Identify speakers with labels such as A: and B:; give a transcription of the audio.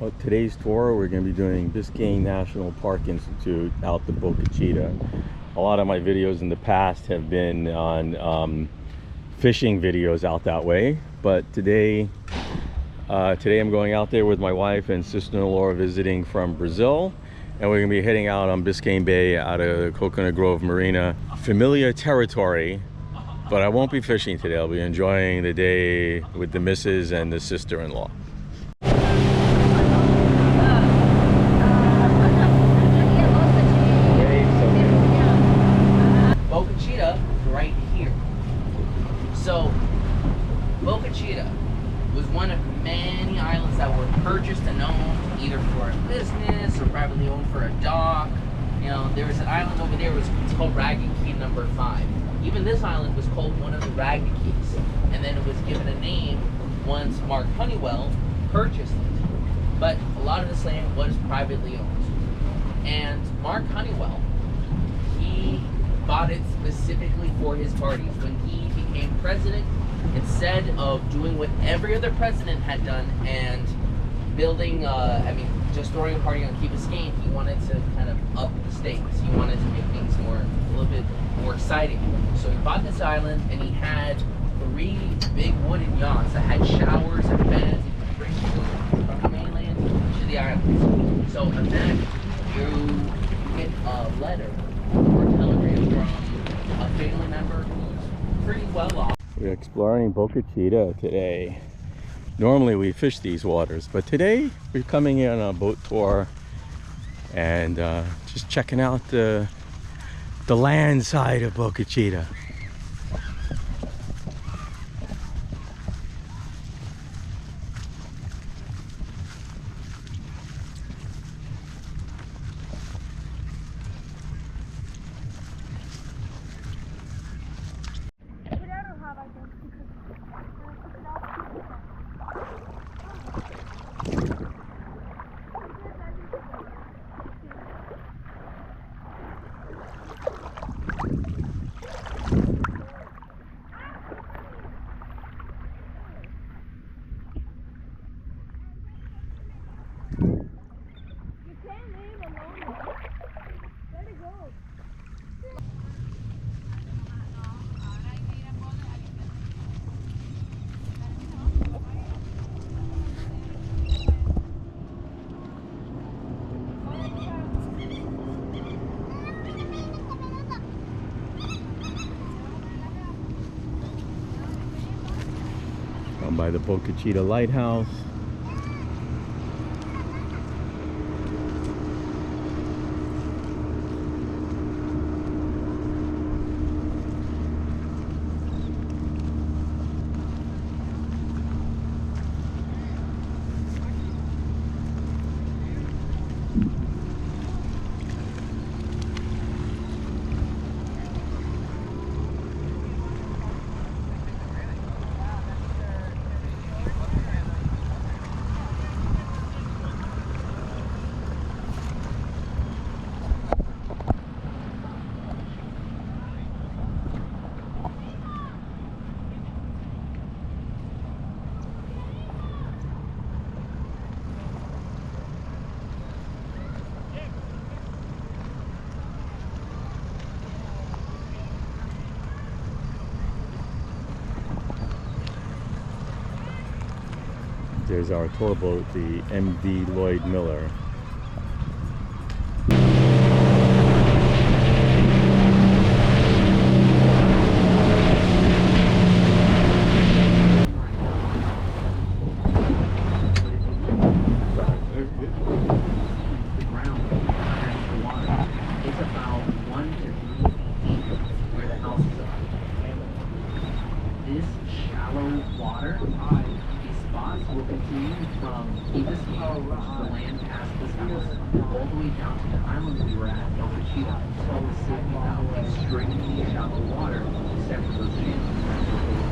A: Well, today's tour, we're going to be doing Biscayne National Park Institute out to Boca Chita. A lot of my videos in the past have been on fishing videos out that way, but today I'm going out there with my wife and sister-in-law visiting from Brazil, and we're going to be heading out on Biscayne Bay out of Coconut Grove Marina. Familiar territory, but I won't be fishing today. I'll be enjoying the day with the missus and the sister-in-law.
B: Boca Chita right here. So Boca Chita was one of many islands that were purchased and owned either for a business or privately owned for a dock. You know, there was an island over there, it's called Ragged Key number 5. Even this island was called one of the Ragged Keys, and then it was given a name once Mark Honeywell purchased it. But a lot of this land was privately owned, and Mark Honeywell, he bought it specifically for his parties. When he became president, instead of doing what every other president had done and building, just throwing a party on Key Biscayne, he wanted to kind of up the stakes. He wanted to make things a little bit more exciting. So he bought this island, and he had 3 big wooden yachts that had showers and beds. You could bring food from the mainland to the islands. So imagine you get a letter or telegram from a family member who's pretty well off.
A: We're exploring Boca Chita today. Normally we fish these waters, but today we're coming in on a boat tour and just checking out the land side of Boca Chita. By the Boca Chita lighthouse. There's our tour boat, the MV Lloyd Miller.
B: Will continue from Key Biscayne, the land past this house, all the way down to the island we were at, Boca Chita, until the city now extremely shallow water, except for those channels.